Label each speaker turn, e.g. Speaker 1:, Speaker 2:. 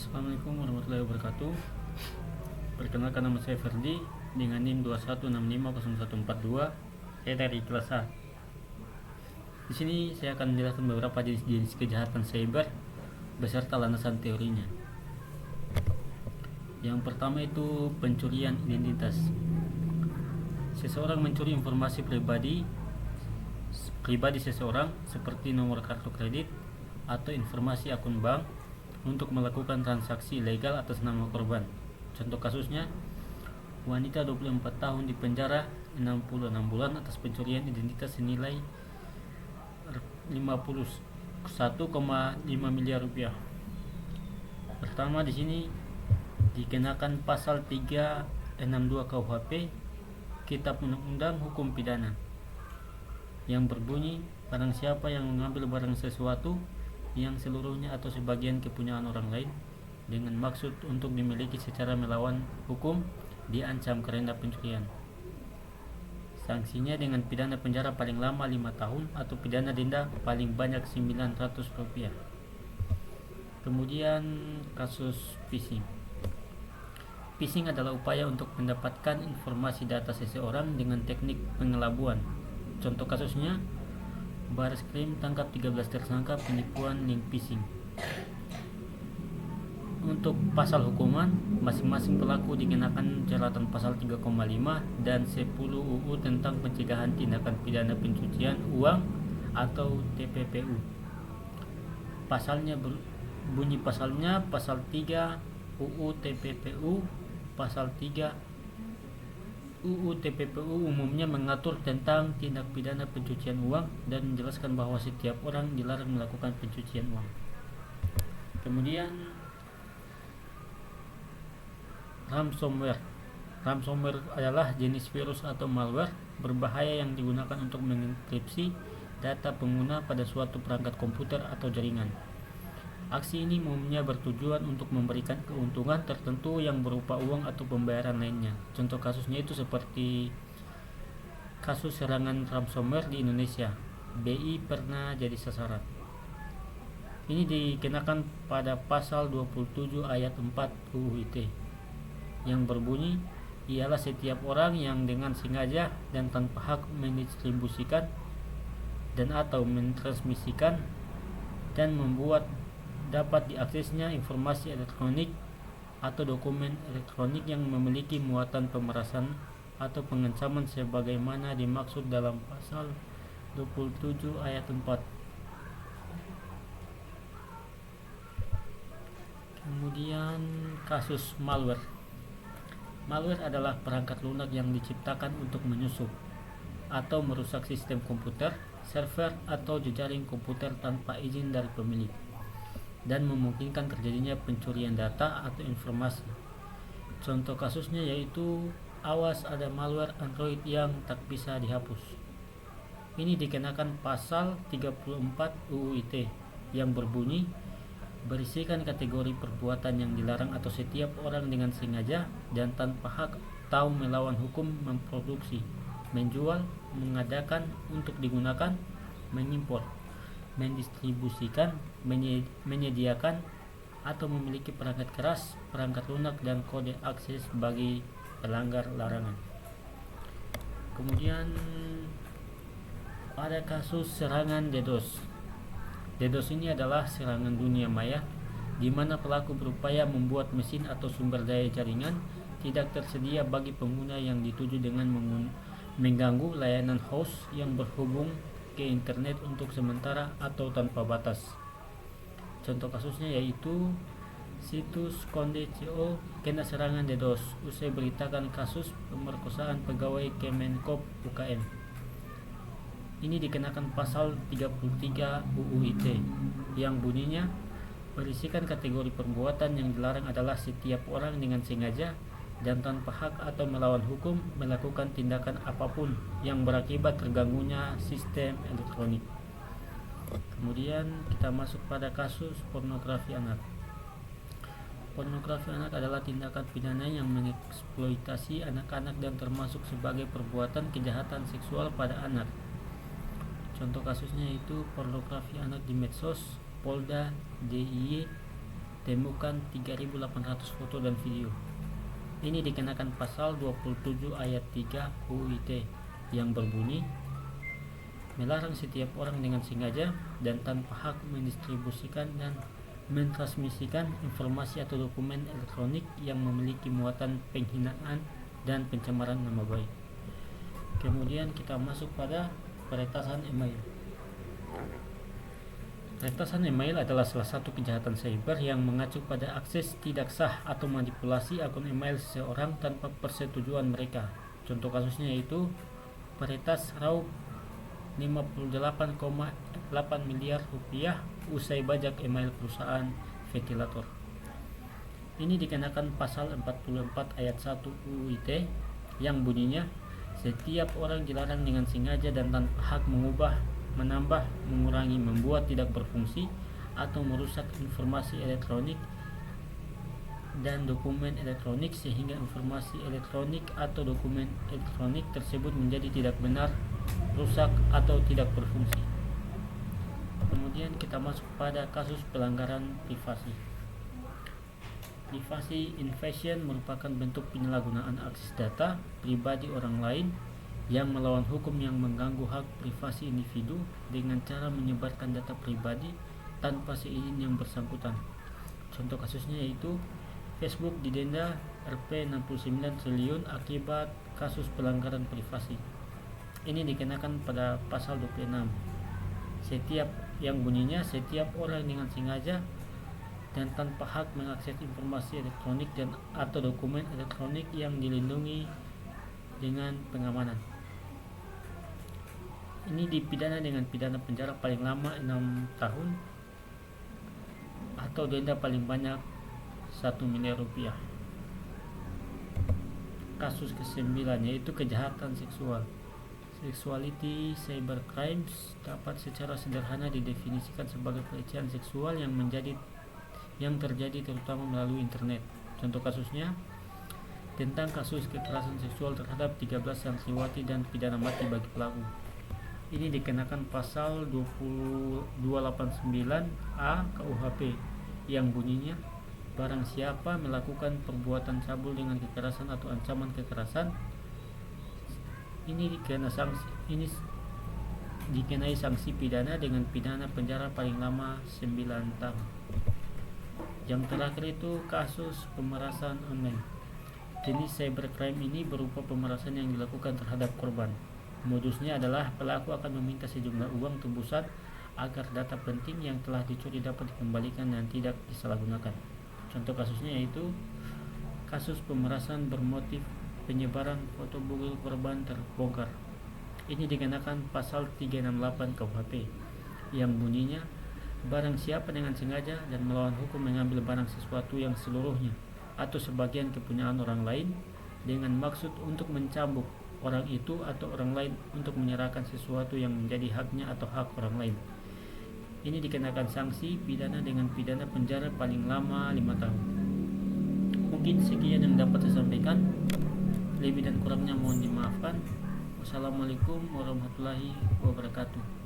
Speaker 1: Assalamualaikum warahmatullahi wabarakatuh. Perkenalkan, nama saya Ferdi dengan NIM 21650142. Saya dari kelas A. Di sini saya akan menjelaskan beberapa jenis-jenis kejahatan cyber beserta landasan teorinya. Yang pertama itu pencurian identitas. Seseorang mencuri informasi pribadi seseorang seperti nomor kartu kredit atau informasi akun bank untuk melakukan transaksi legal atas nama korban. Contoh kasusnya, wanita 24 tahun dipenjara 66 bulan atas pencurian identitas senilai 51,5 miliar rupiah. Pertama, di sini dikenakan pasal 362 KUHP Kitab Undang-Undang Hukum Pidana yang berbunyi, barang siapa yang mengambil barang sesuatu yang seluruhnya atau sebagian kepunyaan orang lain dengan maksud untuk dimiliki secara melawan hukum diancam karena pencurian. Sanksinya dengan pidana penjara paling lama 5 tahun atau pidana denda paling banyak Rp900. Kemudian kasus phishing. Phishing adalah upaya untuk mendapatkan informasi data seseorang dengan teknik pengelabuan. Contoh kasusnya, Bareskrim tangkap 13 tersangka penipuan link phishing. Untuk pasal hukuman, masing-masing pelaku dikenakan jeratan pasal 3,5 dan 10 UU tentang pencegahan tindakan pidana pencucian uang atau TPPU. Bunyi pasalnya pasal 3 UU TPPU, pasal 3 UU TPPU umumnya mengatur tentang tindak pidana pencucian uang dan menjelaskan bahwa setiap orang dilarang melakukan pencucian uang. Kemudian ransomware. Ransomware adalah jenis virus atau malware berbahaya yang digunakan untuk mengenkripsi data pengguna pada suatu perangkat komputer atau jaringan. Aksi ini umumnya bertujuan untuk memberikan keuntungan tertentu yang berupa uang atau pembayaran lainnya. Contoh kasusnya itu seperti kasus serangan ransomware di Indonesia. BI pernah jadi sasaran. Ini dikenakan pada pasal 27 ayat 4 UU ITE yang berbunyi, ialah setiap orang yang dengan sengaja dan tanpa hak mendistribusikan dan atau mentransmisikan dan membuat dapat diaksesnya informasi elektronik atau dokumen elektronik yang memiliki muatan pemerasan atau pengancaman sebagaimana dimaksud dalam pasal 27 ayat 4. Kemudian kasus malware. Malware adalah perangkat lunak yang diciptakan untuk menyusup atau merusak sistem komputer, server atau jejaring komputer tanpa izin dari pemilik, dan memungkinkan terjadinya pencurian data atau informasi. Contoh kasusnya yaitu, awas ada malware Android yang tak bisa dihapus. Ini dikenakan pasal 34 UU ITE yang berbunyi, berisikan kategori perbuatan yang dilarang atau setiap orang dengan sengaja dan tanpa hak atau melawan hukum memproduksi, menjual, mengadakan untuk digunakan, mengimpor, mendistribusikan, menyediakan atau memiliki perangkat keras, perangkat lunak dan kode akses bagi pelanggar larangan. Kemudian ada kasus serangan DDoS. DDoS ini adalah serangan dunia maya di mana pelaku berupaya membuat mesin atau sumber daya jaringan tidak tersedia bagi pengguna yang dituju dengan mengganggu layanan host yang berhubung ke internet untuk sementara atau tanpa batas. Contoh kasusnya yaitu situs Konde.co kena serangan DDoS usai beritakan kasus pemerkosaan pegawai Kemenkop UKM. Ini dikenakan pasal 33 UU ITE yang bunyinya, berisikan kategori perbuatan yang dilarang adalah setiap orang dengan sengaja dan tanpa hak atau melawan hukum melakukan tindakan apapun yang berakibat terganggunya sistem elektronik. Kemudian kita masuk pada kasus pornografi anak. Pornografi anak adalah tindakan pidana yang mengeksploitasi anak-anak dan termasuk sebagai perbuatan kejahatan seksual pada anak. Contoh kasusnya itu pornografi anak di medsos, Polda DIY temukan 3.800 foto dan video. Ini dikenakan pasal 27 ayat 3 UU ITE yang berbunyi melarang setiap orang dengan sengaja dan tanpa hak mendistribusikan dan mentransmisikan informasi atau dokumen elektronik yang memiliki muatan penghinaan dan pencemaran nama baik. Kemudian kita masuk pada peretasan email. Peretasan email adalah salah satu kejahatan cyber yang mengacu pada akses tidak sah atau manipulasi akun email seseorang tanpa persetujuan mereka. Contoh kasusnya yaitu peretas raup 58,8 miliar rupiah usai bajak email perusahaan ventilator. Ini dikenakan pasal 44 ayat 1 UU ITE yang bunyinya setiap orang dilarang dengan sengaja dan tanpa hak mengubah, menambah, mengurangi, membuat tidak berfungsi atau merusak informasi elektronik dan dokumen elektronik sehingga informasi elektronik atau dokumen elektronik tersebut menjadi tidak benar, rusak atau tidak berfungsi. Kemudian kita masuk pada kasus pelanggaran privasi. Privasi invasion merupakan bentuk penyalahgunaan akses data pribadi orang lain yang melawan hukum yang mengganggu hak privasi individu dengan cara menyebarkan data pribadi tanpa seizin yang bersangkutan. Contoh kasusnya yaitu Facebook didenda Rp 69 triliun akibat kasus pelanggaran privasi. Ini dikenakan pada pasal 26. Yang bunyinya setiap orang dengan sengaja dan tanpa hak mengakses informasi elektronik dan atau dokumen elektronik yang dilindungi dengan pengamanan. Ini dipidana dengan pidana penjara paling lama 6 tahun atau denda paling banyak 1 miliar rupiah. Kasus ke-9 yaitu kejahatan seksual. Sexuality cyber crimes dapat secara sederhana didefinisikan sebagai pelecehan seksual yang terjadi terutama melalui internet. Contoh kasusnya tentang kasus kekerasan seksual terhadap 13 santriwati dan pidana mati bagi pelaku. Ini dikenakan pasal 289A KUHP yang bunyinya barang siapa melakukan perbuatan cabul dengan kekerasan atau ancaman kekerasan ini dikenai sanksi pidana dengan pidana penjara paling lama 9 tahun. Yang terakhir itu kasus pemerasan online. Jenis cybercrime ini berupa pemerasan yang dilakukan terhadap korban. Modusnya adalah pelaku akan meminta sejumlah uang tebusan agar data penting yang telah dicuri dapat dikembalikan dan tidak disalahgunakan. Contoh kasusnya yaitu kasus pemerasan bermotif penyebaran foto bugil korban terbongkar. Ini dikenakan pasal 368 KUHP yang bunyinya barang siapa dengan sengaja dan melawan hukum mengambil barang sesuatu yang seluruhnya atau sebagian kepunyaan orang lain dengan maksud untuk mencambuk orang itu atau orang lain untuk menyerahkan sesuatu yang menjadi haknya atau hak orang lain. Ini dikenakan sanksi pidana dengan pidana penjara paling lama 5 tahun. Mungkin sekian yang dapat saya sampaikan. Lebih dan kurangnya mohon dimaafkan. Wassalamualaikum warahmatullahi wabarakatuh.